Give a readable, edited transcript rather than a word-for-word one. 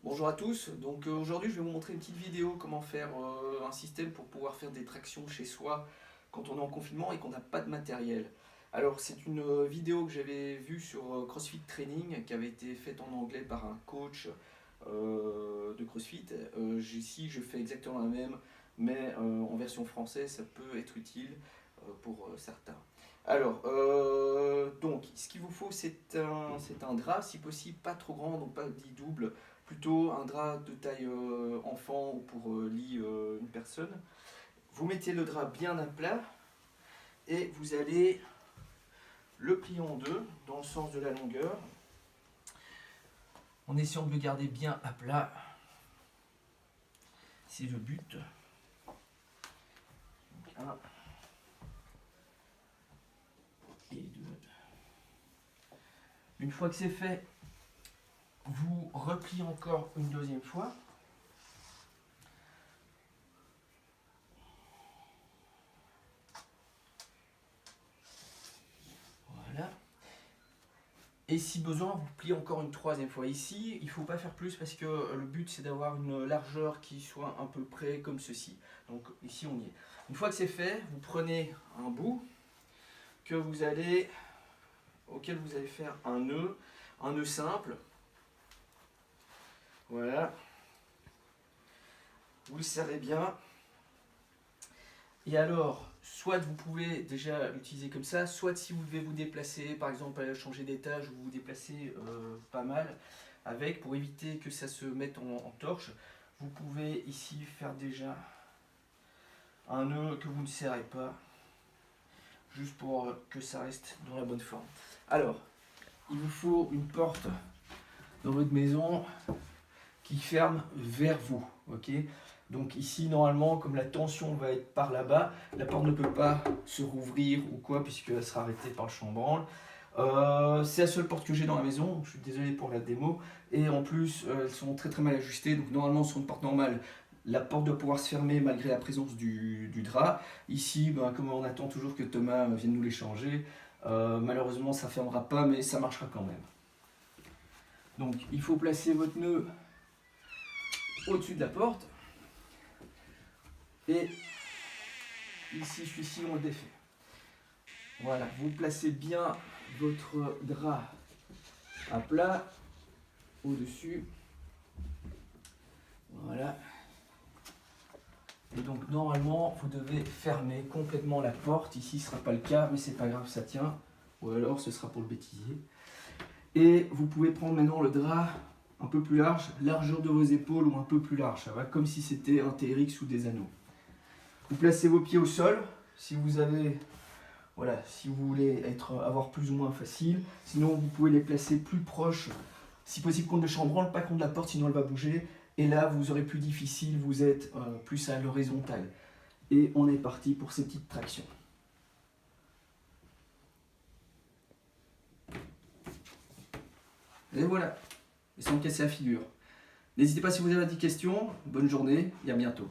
Bonjour à tous, donc aujourd'hui je vais vous montrer une petite vidéo comment faire un système pour pouvoir faire des tractions chez soi quand on est en confinement et qu'on n'a pas de matériel. Alors c'est une vidéo que j'avais vue sur CrossFit Training qui avait été faite en anglais par un coach de CrossFit. Ici je fais exactement la même mais en version française, ça peut être utile pour certains. Alors, donc, ce qu'il vous faut, c'est un drap, si possible, pas trop grand, donc pas dit double, plutôt un drap de taille enfant ou pour lit une personne. Vous mettez le drap bien à plat et vous allez le plier en deux dans le sens de la longueur, en essayant de le garder bien à plat. C'est le but. Donc, un et deux. Une fois que c'est fait, vous repliez encore une deuxième fois. Voilà. Et si besoin, vous pliez encore une troisième fois. Ici, il ne faut pas faire plus parce que le but c'est d'avoir une largeur qui soit à peu près comme ceci. Donc ici on y est. Une fois que c'est fait, vous prenez un bout auquel vous allez faire un nœud simple. Voilà. Vous le serrez bien. Et alors, soit vous pouvez déjà l'utiliser comme ça, soit si vous devez vous déplacer, par exemple changer d'étage ou vous déplacer pas mal avec, pour éviter que ça se mette en torche, vous pouvez ici faire déjà un nœud que vous ne serrez pas, juste pour que ça reste dans la bonne forme. Alors, il vous faut une porte dans votre maison qui ferme vers vous, ok? Donc ici, normalement, comme la tension va être par là-bas, la porte ne peut pas se rouvrir ou quoi, puisqu'elle sera arrêtée par le chambranle. C'est la seule porte que j'ai dans la maison, je suis désolé pour la démo. Et en plus, elles sont très très mal ajustées, donc normalement sur une porte normale, la porte doit pouvoir se fermer malgré la présence du drap. Ici, comme on attend toujours que Thomas vienne nous les changer, malheureusement ça ne fermera pas, mais ça marchera quand même. Donc il faut placer votre nœud au-dessus de la porte. Et ici, celui-ci, on le défait. Voilà, vous placez bien votre drap à plat au-dessus. Voilà. Et donc, normalement, vous devez fermer complètement la porte. Ici, ce ne sera pas le cas, mais c'est pas grave, ça tient. Ou alors, ce sera pour le bêtisier. Et vous pouvez prendre maintenant le drap un peu plus large, largeur de vos épaules ou un peu plus large. Ça va comme si c'était un TRX ou des anneaux. Vous placez vos pieds au sol, si vous avez, voilà, si vous voulez avoir plus ou moins facile. Sinon, vous pouvez les placer plus proches, si possible contre le chambranle, pas contre la porte, sinon elle va bouger. Et là, vous aurez plus difficile, vous êtes plus à l'horizontale. Et on est parti pour ces petites tractions. Et voilà, et sans me casser la figure. N'hésitez pas si vous avez des questions. Bonne journée et à bientôt.